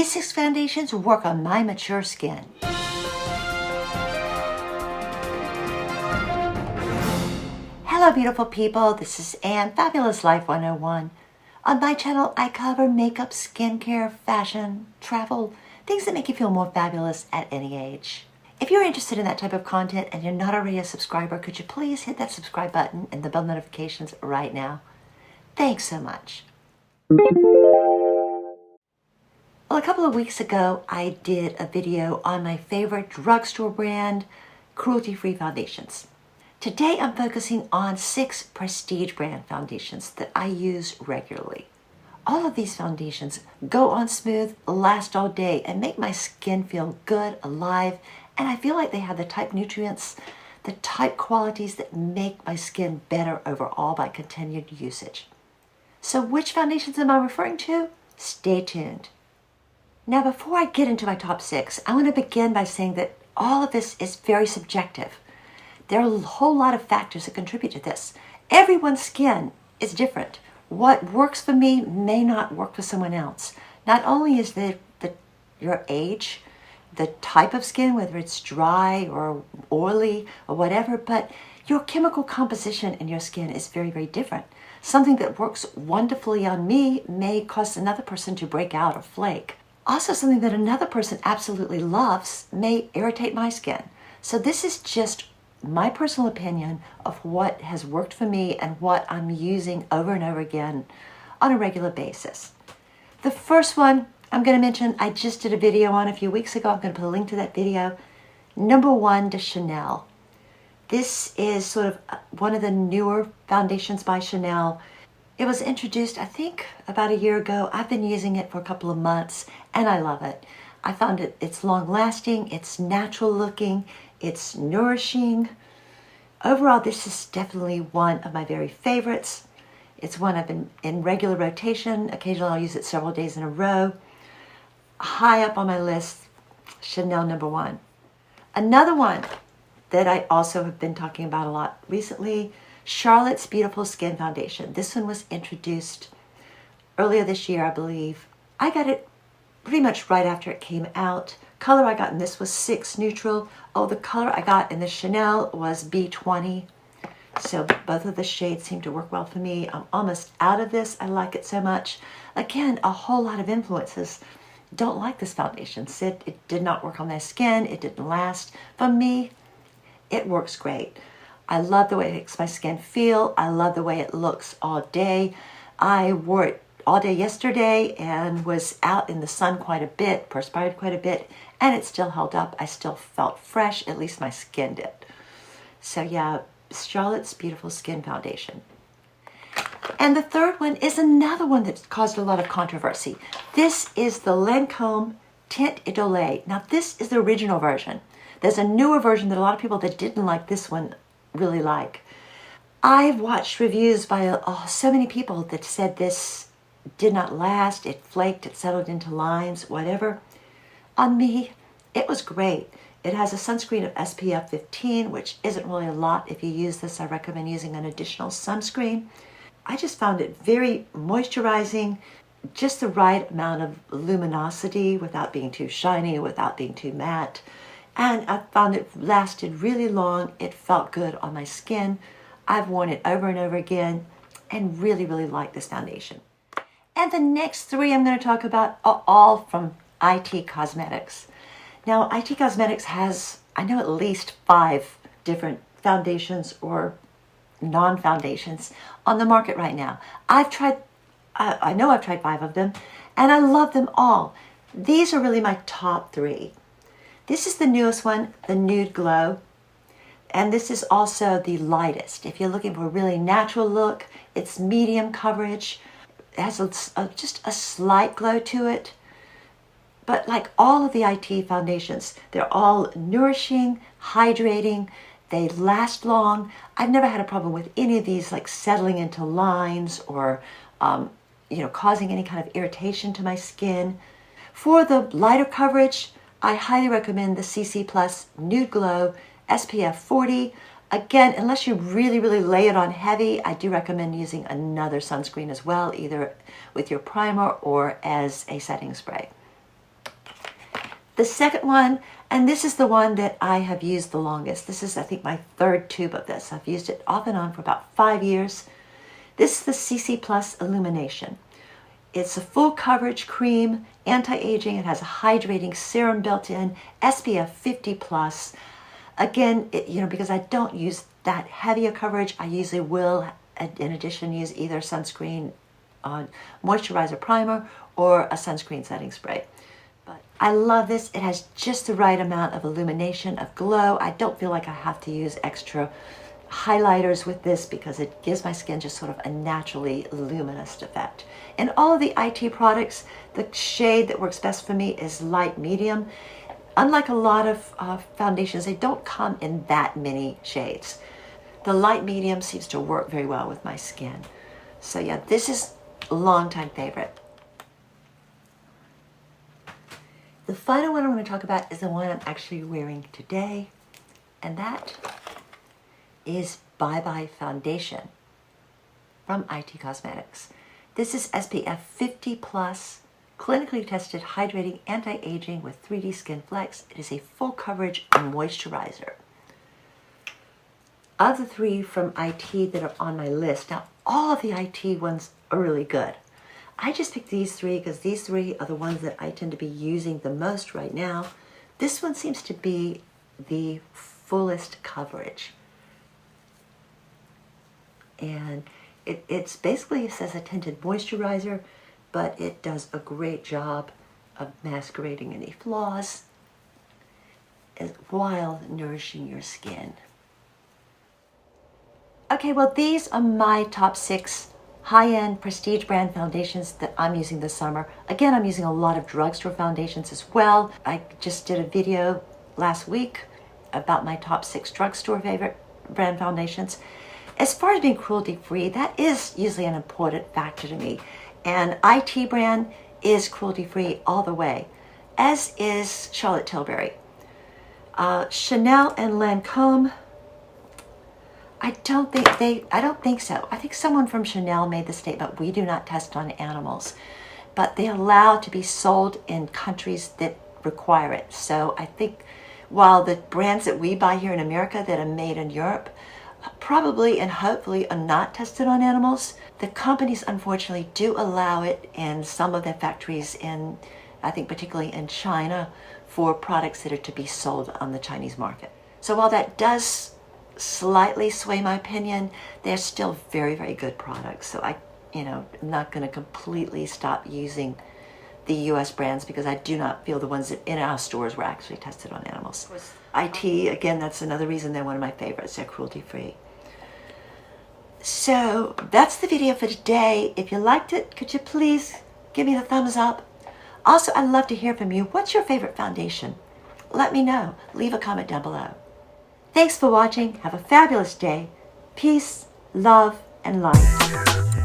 These 6 foundations work on my mature skin. Hello beautiful people, this is Ann, Fabulous Life 101. On my channel, I cover makeup, skincare, fashion, travel, things that make you feel more fabulous at any age. If you're interested in that type of content and you're not already a subscriber, could you please hit that subscribe button and the bell notifications right now? Thanks so much. Well, a couple of weeks ago, I did a video on my favorite drugstore brand, cruelty-free foundations. Today, I'm focusing on 6 prestige brand foundations that I use regularly. All of these foundations go on smooth, last all day, and make my skin feel good, alive, and I feel like they have the type nutrients, the type qualities that make my skin better overall by continued usage. So which foundations am I referring to? Stay tuned. Now, before I get into my top 6, I want to begin by saying that all of this is very subjective. There are a whole lot of factors that contribute to this. Everyone's skin is different. What works for me may not work for someone else. Not only is your age, the type of skin, whether it's dry or oily or whatever, but your chemical composition in your skin is very, very different. Something that works wonderfully on me may cause another person to break out or flake. Also, something that another person absolutely loves may irritate my skin. So this is just my personal opinion of what has worked for me and what I'm using over and over again on a regular basis. The first one I'm going to mention, I just did a video on a few weeks ago. I'm going to put a link to that video. Number 1, de Chanel. This is sort of one of the newer foundations by Chanel. It was introduced, I think, about a year ago. I've been using it for a couple of months, and I love it. I found it's long-lasting, it's natural looking, it's nourishing. Overall, this is definitely one of my very favorites. It's one I've been in regular rotation. Occasionally, I'll use it several days in a row. High up on my list, Chanel number 1. Another one that I also have been talking about a lot recently, Charlotte's Beautiful Skin Foundation. This one was introduced earlier this year, I believe. I got it pretty much right after it came out. Color I got in this was 6 neutral. Oh, the color I got in the Chanel was B20. So both of the shades seem to work well for me. I'm almost out of this. I like it so much. Again, a whole lot of influences don't like this foundation. Said it did not work on their skin. It didn't last. For me, it works great. I love the way it makes my skin feel. I love the way it looks all day. I wore it all day yesterday and was out in the sun quite a bit, perspired quite a bit, and it still held up. I still felt fresh, at least my skin did. So yeah, Charlotte's Beautiful Skin Foundation. And the third one is another one that caused a lot of controversy. This is the Lancôme Teint Idolé. Now this is the original version. There's a newer version that a lot of people that didn't like this one really like. I've watched reviews by so many people that said this did not last, it flaked, it settled into lines, whatever. On me, it was great. It has a sunscreen of SPF 15, which isn't really a lot. If you use this, I recommend using an additional sunscreen. I just found it very moisturizing, just the right amount of luminosity without being too shiny, without being too matte. And I found it lasted really long. It felt good on my skin. I've worn it over and over again and really, really like this foundation. And the next 3 I'm going to talk about are all from IT Cosmetics. Now, IT Cosmetics has, I know, at least 5 different foundations or non-foundations on the market right now. I know I've tried 5 of them, and I love them all. These are really my top 3. This is the newest one, the Nude Glow, and this is also the lightest. If you're looking for a really natural look, it's medium coverage. It has just a slight glow to it. But like all of the IT foundations, they're all nourishing, hydrating, they last long. I've never had a problem with any of these like settling into lines or causing any kind of irritation to my skin. For the lighter coverage, I highly recommend the CC Plus Nude Glow SPF 40. Again, unless you really, really lay it on heavy, I do recommend using another sunscreen as well, either with your primer or as a setting spray. The second one, and this is the one that I have used the longest. This is, I think, my third tube of this. I've used it off and on for about 5 years. This is the CC Plus Illumination. It's a full coverage cream, anti-aging. It has a hydrating serum built in, SPF 50 plus. Again, because I don't use that heavy a coverage, I usually will, in addition, use either sunscreen moisturizer primer or a sunscreen setting spray. But I love this. It has just the right amount of illumination, of glow. I don't feel like I have to use extra highlighters with this because it gives my skin just sort of a naturally luminous effect. In all of the IT products, the shade that works best for me is light medium. Unlike a lot of foundations, they don't come in that many shades. The light medium seems to work very well with my skin. So yeah, this is a long-time favorite. The final one I'm going to talk about is the one I'm actually wearing today, and that is Bye Bye Foundation from IT Cosmetics. This is SPF 50 plus, clinically tested, hydrating, anti-aging with 3D Skin Flex. It is a full coverage moisturizer. Of the three from IT that are on my list, now all of the IT ones are really good. I just picked these three because these three are the ones that I tend to be using the most right now. This one seems to be the fullest coverage. And it's basically, it says a tinted moisturizer, but it does a great job of masquerading any flaws while nourishing your skin. Okay, well, these are my top 6 high-end prestige brand foundations that I'm using this summer. Again, I'm using a lot of drugstore foundations as well. I just did a video last week about my top 6 drugstore favorite brand foundations. As far as being cruelty-free, that is usually an important factor to me. And IT brand is cruelty-free all the way, as is Charlotte Tilbury. Chanel and Lancome, I don't think so. I think someone from Chanel made the statement, we do not test on animals, but they allow to be sold in countries that require it. So I think while the brands that we buy here in America that are made in Europe probably and hopefully are not tested on animals, the companies unfortunately do allow it in some of their factories in, I think particularly in China, for products that are to be sold on the Chinese market. So while that does slightly sway my opinion, they're still very, very good products. So I'm not going to completely stop using the US brands because I do not feel the ones that in our stores were actually tested on animals. IT, again, that's another reason they're one of my favorites. They're cruelty-free. So that's the video for today. If you liked it, could you please give me the thumbs up? Also, I'd love to hear from you. What's your favorite foundation? Let me know. Leave a comment down below. Thanks for watching. Have a fabulous day. Peace, love, and light.